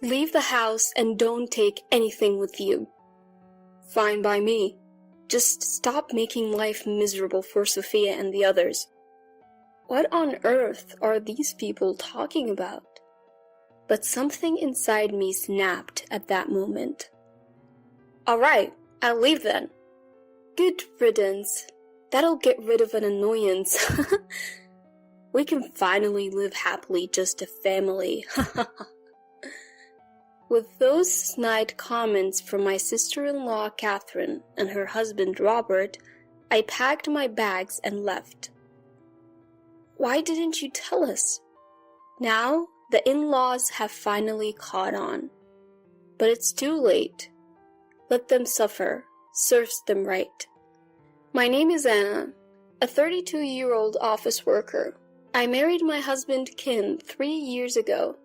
Leave the house and don't take anything with you. Fine by me. Just stop making life miserable for Sophia and the others. What on earth are these people talking about? But something inside me snapped at that moment. Alright, I'll leave then. Good riddance. That'll get rid of an annoyance. We can finally live happily just a family. With those snide comments from my sister-in-law Catherine and her husband Robert, I packed my bags and left. Why didn't you tell us? Now, the in-laws have finally caught on. But it's too late. Let them suffer. Serves them right. My name is Anna, a 32-year-old office worker. I married my husband Ken 3 years ago.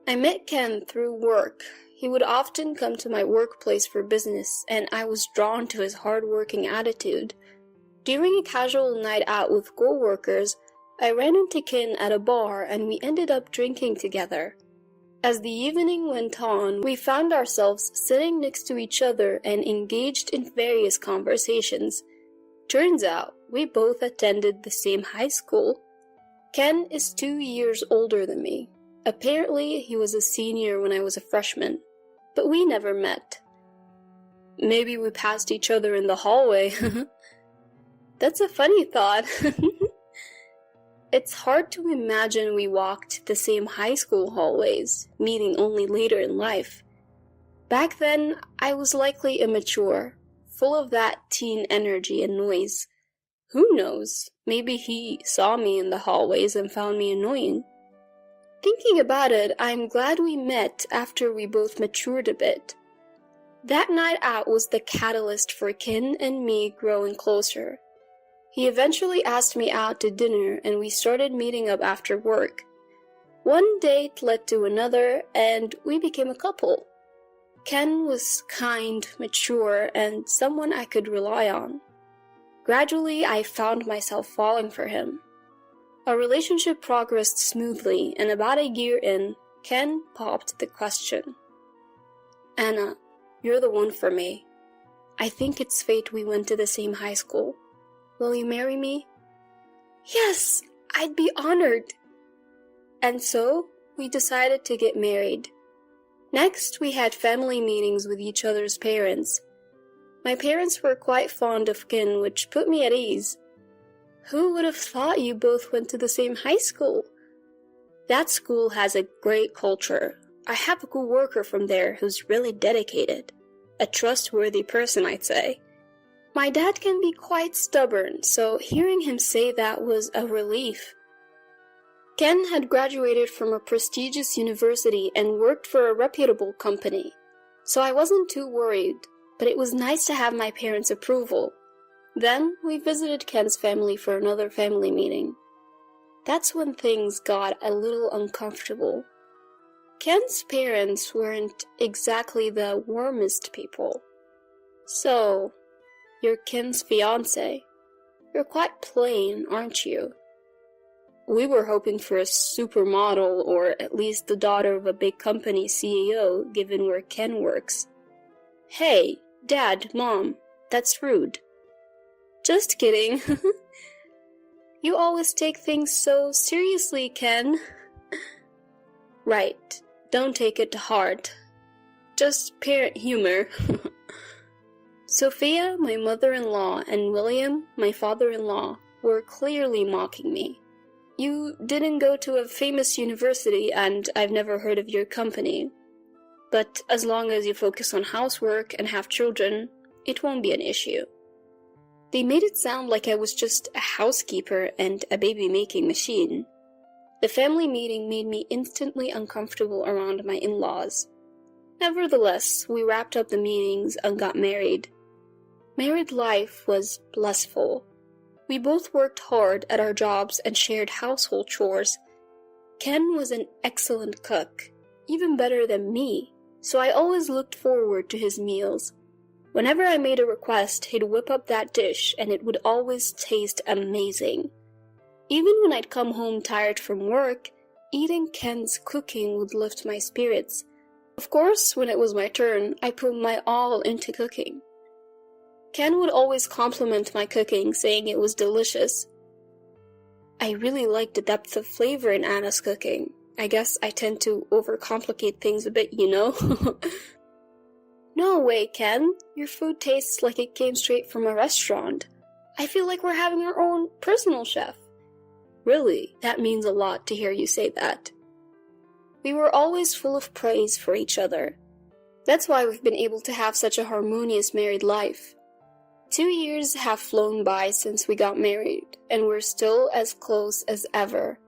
I met Ken through work. He would often come to my workplace for business, and I was drawn to his hard-working attitude. During a casual night out with co-workers, I ran into Ken at a bar and we ended up drinking together. As the evening went on, we found ourselves sitting next to each other and engaged in various conversations. Turns out, we both attended the same high school. Ken is 2 years older than me. Apparently, he was a senior when I was a freshman, but we never met. Maybe we passed each other in the hallway. That's a funny thought. It's hard to imagine we walked the same high school hallways, meeting only later in life. Back then, I was likely immature, full of that teen energy and noise. Who knows? Maybe he saw me in the hallways and found me annoying. Thinking about it, I'm glad we met after we both matured a bit. That night out was the catalyst for Ken and me growing closer. He eventually asked me out to dinner and we started meeting up after work. One date led to another and we became a couple. Ken was kind, mature, and someone I could rely on. Gradually, I found myself falling for him. Our relationship progressed smoothly, and about a year in, Ken popped the question. Anna, you're the one for me. I think it's fate we went to the same high school. Will you marry me? Yes, I'd be honored. And so, we decided to get married. Next, we had family meetings with each other's parents. My parents were quite fond of Ken, which put me at ease. Who would have thought you both went to the same high school? That school has a great culture. I have a co-worker from there who's really dedicated. A trustworthy person, I'd say. My dad can be quite stubborn, so hearing him say that was a relief. Ken had graduated from a prestigious university and worked for a reputable company, so I wasn't too worried, but it was nice to have my parents' approval. Then we visited Ken's family for another family meeting. That's when things got a little uncomfortable. Ken's parents weren't exactly the warmest people. So, you're Ken's fiancé. You're quite plain, aren't you? We were hoping for a supermodel or at least the daughter of a big company CEO, given where Ken works. Hey, Dad, Mom, that's rude. Just kidding. You always take things so seriously, Ken. Right, don't take it to heart. Just parent humor. Sophia, my mother-in-law, and William, my father-in-law, were clearly mocking me. You didn't go to a famous university and I've never heard of your company. But as long as you focus on housework and have children, it won't be an issue. They made it sound like I was just a housekeeper and a baby-making machine. The family meeting made me instantly uncomfortable around my in-laws. Nevertheless, we wrapped up the meetings and got married. Married life was blissful. We both worked hard at our jobs and shared household chores. Ken was an excellent cook, even better than me, so I always looked forward to his meals. Whenever I made a request, he'd whip up that dish and it would always taste amazing. Even when I'd come home tired from work, eating Ken's cooking would lift my spirits. Of course, when it was my turn, I put my all into cooking. Ken would always compliment my cooking, saying it was delicious. I really like the depth of flavor in Anna's cooking. I guess I tend to overcomplicate things a bit, you know? No way, Ken. Your food tastes like it came straight from a restaurant. I feel like we're having our own personal chef. Really, that means a lot to hear you say that. We were always full of praise for each other. That's why we've been able to have such a harmonious married life. 2 years have flown by since we got married, and we're still as close as ever.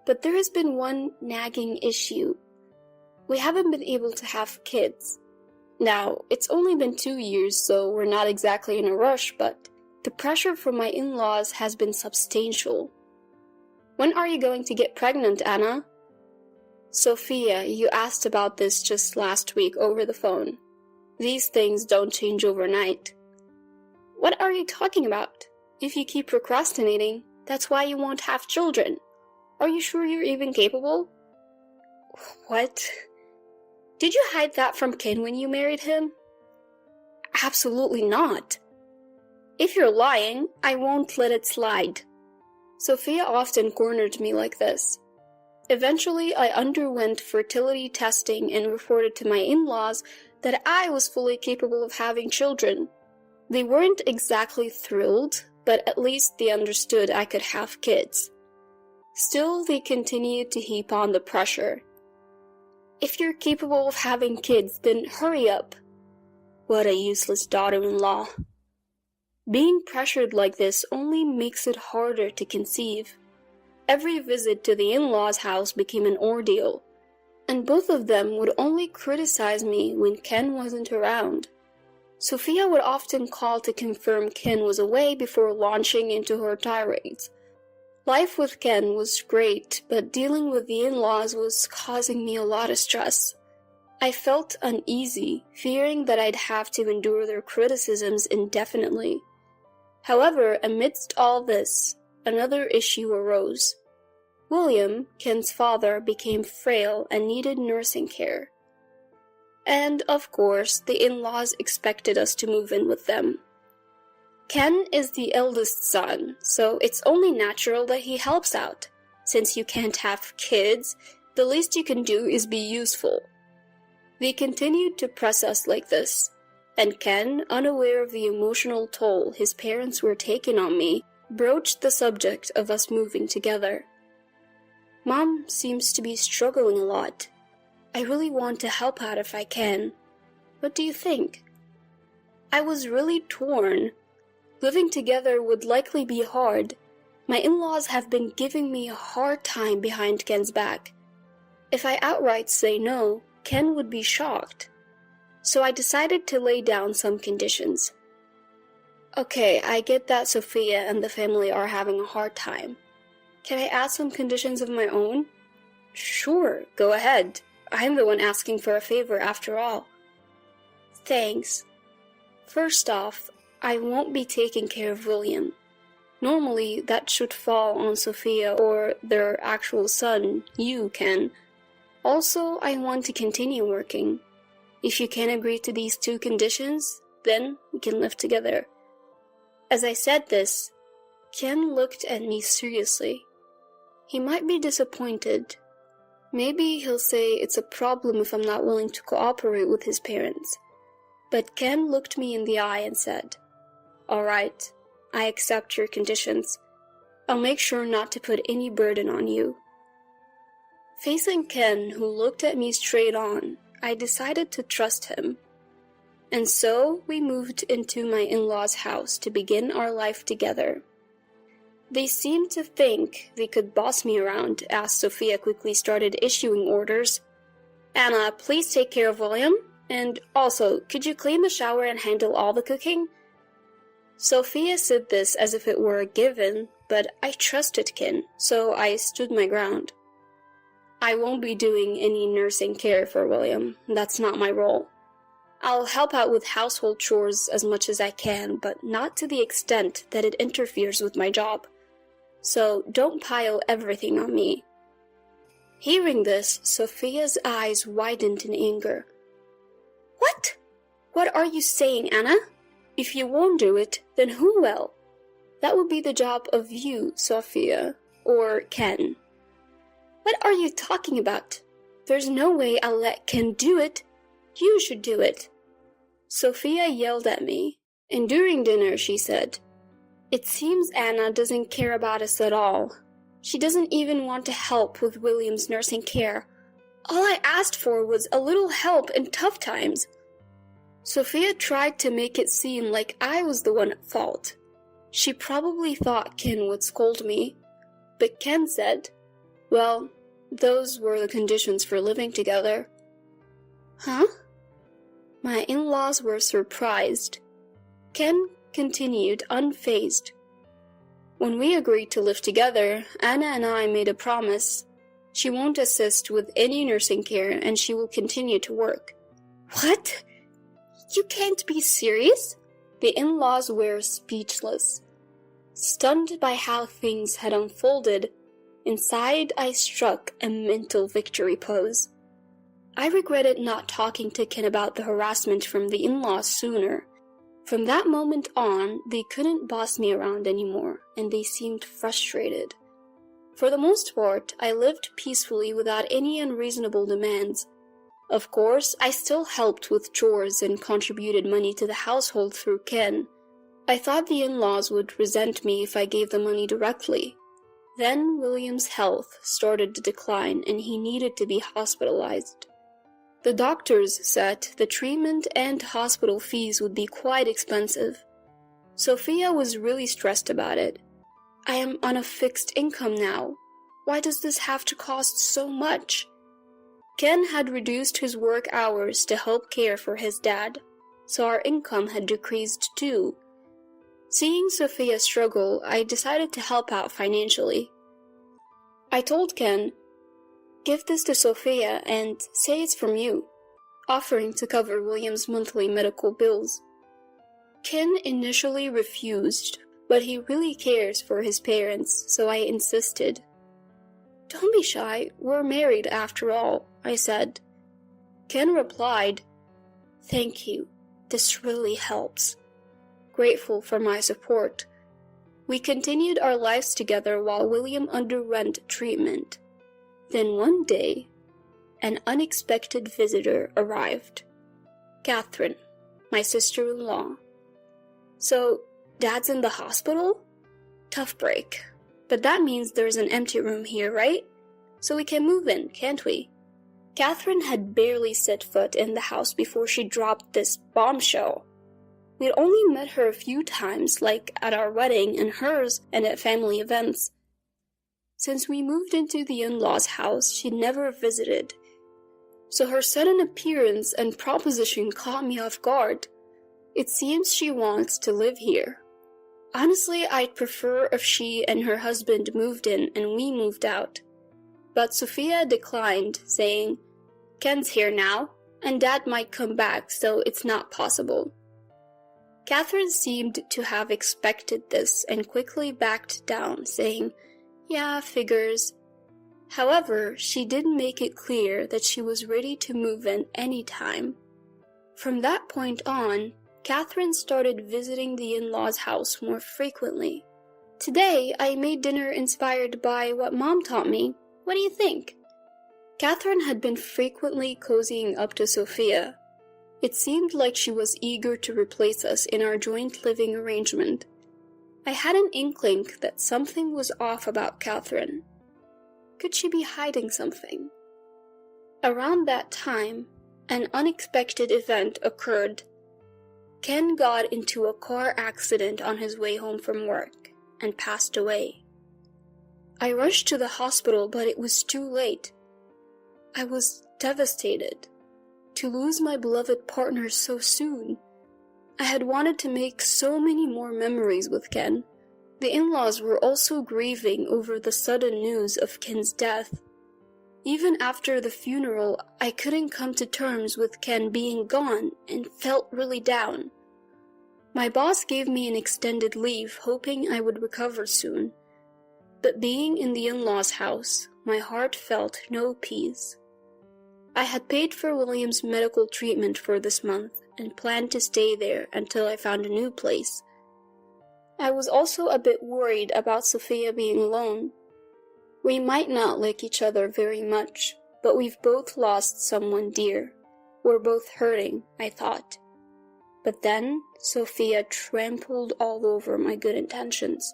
But there has been one nagging issue. We haven't been able to have kids. Now, it's only been 2 years, so we're not exactly in a rush, but the pressure from my in-laws has been substantial. When are you going to get pregnant, Anna? Sophia, you asked about this just last week over the phone. These things don't change overnight. What are you talking about? If you keep procrastinating, that's why you won't have children. Are you sure you're even capable? What? Did you hide that from Ken when you married him? Absolutely not. If you're lying, I won't let it slide. Sophia often cornered me like this. Eventually, I underwent fertility testing and reported to my in-laws that I was fully capable of having children. They weren't exactly thrilled, but at least they understood I could have kids. Still, they continued to heap on the pressure. If you're capable of having kids, then hurry up. What a useless daughter-in-law. Being pressured like this only makes it harder to conceive. Every visit to the in-laws' house became an ordeal, and both of them would only criticize me when Ken wasn't around. Sophia would often call to confirm Ken was away before launching into her tirades. Life with Ken was great, but dealing with the in-laws was causing me a lot of stress. I felt uneasy, fearing that I'd have to endure their criticisms indefinitely. However, amidst all this, another issue arose. William, Ken's father, became frail and needed nursing care. And, of course, the in-laws expected us to move in with them. Ken is the eldest son, so it's only natural that he helps out. Since you can't have kids, the least you can do is be useful. They continued to press us like this, and Ken, unaware of the emotional toll his parents were taking on me, broached the subject of us moving together. Mom seems to be struggling a lot. I really want to help out if I can. What do you think? I was really torn. Living together would likely be hard. My in-laws have been giving me a hard time behind Ken's back. If I outright say no, Ken would be shocked. So I decided to lay down some conditions. Okay, I get that Sophia and the family are having a hard time. Can I add some conditions of my own? Sure, go ahead. I'm the one asking for a favor after all. Thanks. First off, I won't be taking care of William. Normally, that should fall on Sophia or their actual son, you, Ken. Also, I want to continue working. If you can agree to these 2 conditions, then we can live together. As I said this, Ken looked at me seriously. He might be disappointed. Maybe he'll say it's a problem if I'm not willing to cooperate with his parents. But Ken looked me in the eye and said, "All right, I accept your conditions. I'll make sure not to put any burden on you." Facing Ken, who looked at me straight on, I decided to trust him. And so we moved into my in-laws' house to begin our life together. They seemed to think they could boss me around as Sophia quickly started issuing orders. "Anna, please take care of William. And also, could you clean the shower and handle all the cooking?" Sophia said this as if it were a given, but I trusted Ken, so I stood my ground. I won't be doing any nursing care for William. That's not my role. I'll help out with household chores as much as I can, but not to the extent that it interferes with my job. So don't pile everything on me. Hearing this, Sophia's eyes widened in anger. What? What are you saying, Anna? If you won't do it, then who will? That would be the job of you, Sophia, or Ken. What are you talking about? There's no way I'll let Ken do it. You should do it. Sophia yelled at me, and during dinner she said, It seems Anna doesn't care about us at all. She doesn't even want to help with William's nursing care. All I asked for was a little help in tough times. Sophia tried to make it seem like I was the one at fault. She probably thought Ken would scold me, but Ken said, Well, those were the conditions for living together. Huh? My in-laws were surprised. Ken continued unfazed. When we agreed to live together, Anna and I made a promise. She won't assist with any nursing care and she will continue to work. What? You can't be serious? The in-laws were speechless. Stunned by how things had unfolded, inside I struck a mental victory pose. I regretted not talking to Ken about the harassment from the in-laws sooner. From that moment on, they couldn't boss me around anymore, and they seemed frustrated. For the most part, I lived peacefully without any unreasonable demands. Of course, I still helped with chores and contributed money to the household through Ken. I thought the in-laws would resent me if I gave the money directly. Then William's health started to decline and he needed to be hospitalized. The doctors said the treatment and hospital fees would be quite expensive. Sophia was really stressed about it. I am on a fixed income now. Why does this have to cost so much? Ken had reduced his work hours to help care for his dad, so our income had decreased too. Seeing Sophia struggle, I decided to help out financially. I told Ken, Give this to Sophia and say it's from you, offering to cover William's monthly medical bills. Ken initially refused, but he really cares for his parents, so I insisted. Don't be shy, we're married after all, I said. Ken replied, Thank you, this really helps. Grateful for my support. We continued our lives together while William underwent treatment. Then one day, an unexpected visitor arrived. Catherine, my sister-in-law. So, Dad's in the hospital? Tough break. But that means there's an empty room here, right? So we can move in, can't we? Catherine had barely set foot in the house before she dropped this bombshell. We'd only met her a few times, like at our wedding and hers and at family events. Since we moved into the in-laws' house, she never visited. So her sudden appearance and proposition caught me off guard. It seems she wants to live here. Honestly, I'd prefer if she and her husband moved in and we moved out. But Sophia declined, saying, Ken's here now, and Dad might come back, so it's not possible. Catherine seemed to have expected this and quickly backed down, saying, Yeah, figures. However, she did make it clear that she was ready to move in any time. From that point on, Catherine started visiting the in-laws' house more frequently. Today, I made dinner inspired by what Mom taught me. What do you think? Catherine had been frequently cozying up to Sophia. It seemed like she was eager to replace us in our joint living arrangement. I had an inkling that something was off about Catherine. Could she be hiding something? Around that time, an unexpected event occurred. Ken got into a car accident on his way home from work and passed away. I rushed to the hospital, but it was too late. I was devastated. To lose my beloved partner so soon. I had wanted to make so many more memories with Ken. The in-laws were also grieving over the sudden news of Ken's death. Even after the funeral, I couldn't come to terms with Ken being gone and felt really down. My boss gave me an extended leave, hoping I would recover soon. But being in the in-laws' house, my heart felt no peace. I had paid for William's medical treatment for this month and planned to stay there until I found a new place. I was also a bit worried about Sophia being alone. We might not like each other very much, but we've both lost someone dear. We're both hurting, I thought. But then Sophia trampled all over my good intentions.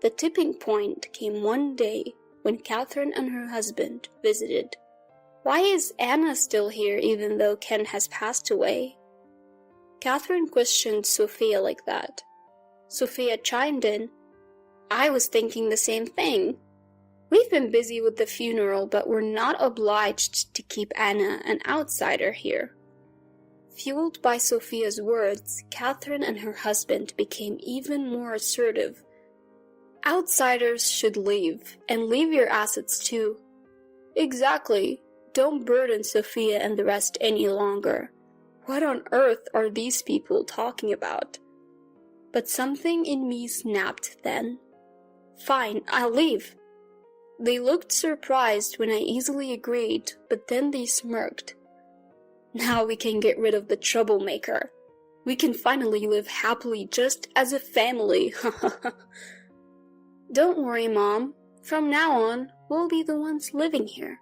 The tipping point came one day when Catherine and her husband visited. Why is Anna still here even though Ken has passed away? Catherine questioned Sophia like that. Sophia chimed in, I was thinking the same thing. We've been busy with the funeral, but we're not obliged to keep Anna an outsider here. Fueled by Sophia's words, Catherine and her husband became even more assertive. Outsiders should leave, and leave your assets too. Exactly. Don't burden Sophia and the rest any longer. What on earth are these people talking about? But something in me snapped then. Fine, I'll leave. They looked surprised when I easily agreed, but then they smirked. Now we can get rid of the troublemaker. We can finally live happily just as a family. Don't worry, Mom. From now on, we'll be the ones living here.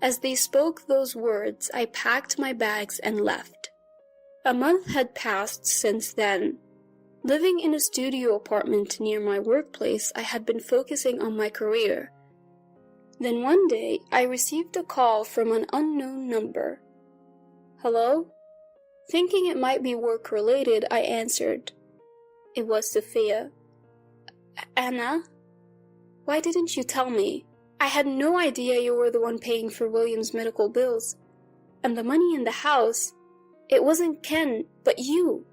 As they spoke those words, I packed my bags and left. A month had passed since then. Living in a studio apartment near my workplace, I had been focusing on my career. Then one day, I received a call from an unknown number. Hello? Thinking it might be work-related, I answered. It was Sophia. Anna? Why didn't you tell me? I had no idea you were the one paying for William's medical bills. And the money in the house, it wasn't Ken, but you.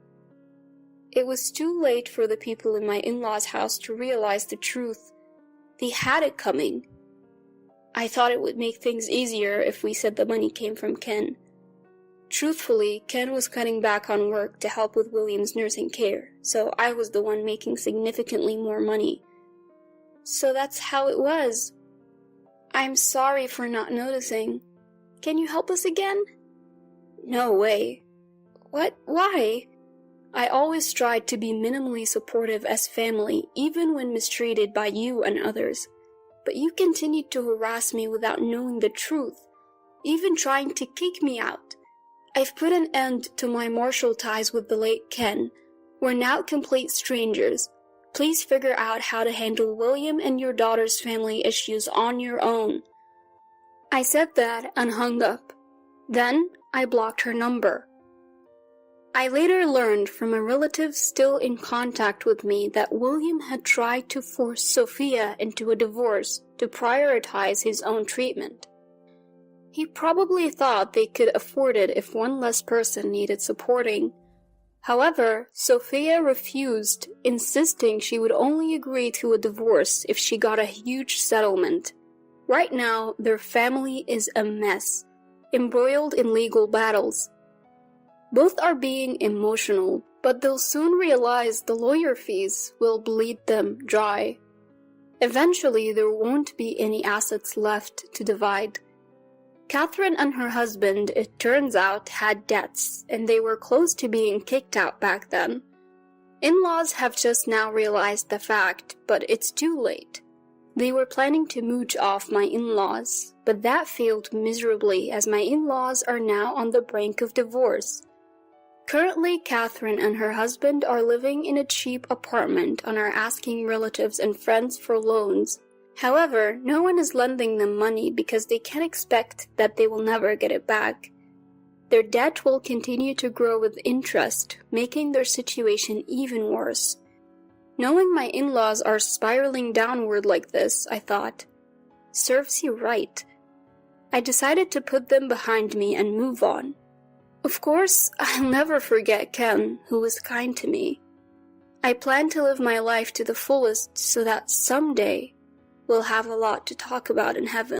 It was too late for the people in my in-laws' house to realize the truth. They had it coming. I thought it would make things easier if we said the money came from Ken. Truthfully, Ken was cutting back on work to help with William's nursing care, so I was the one making significantly more money. So that's how it was. I'm sorry for not noticing. Can you help us again? No way. What? Why? I always tried to be minimally supportive as family, even when mistreated by you and others. But you continued to harass me without knowing the truth, even trying to kick me out. I've put an end to my martial ties with the late Ken. We're now complete strangers. Please figure out how to handle William and your daughter's family issues on your own. I said that and hung up. Then I blocked her number. I later learned from a relative still in contact with me that William had tried to force Sophia into a divorce to prioritize his own treatment. He probably thought they could afford it if one less person needed supporting. However, Sophia refused, insisting she would only agree to a divorce if she got a huge settlement. Right now, their family is a mess, embroiled in legal battles. Both are being emotional, but they'll soon realize the lawyer fees will bleed them dry. Eventually, there won't be any assets left to divide. Catherine and her husband, it turns out, had debts, and they were close to being kicked out back then. In-laws have just now realized the fact, but it's too late. They were planning to mooch off my in-laws, but that failed miserably as my in-laws are now on the brink of divorce. Currently, Catherine and her husband are living in a cheap apartment and are asking relatives and friends for loans. However, no one is lending them money because they can expect that they will never get it back. Their debt will continue to grow with interest, making their situation even worse. Knowing my in-laws are spiraling downward like this, I thought, serves you right. I decided to put them behind me and move on. Of course, I'll never forget Ken, who was kind to me. I plan to live my life to the fullest so that someday we'll have a lot to talk about in heaven.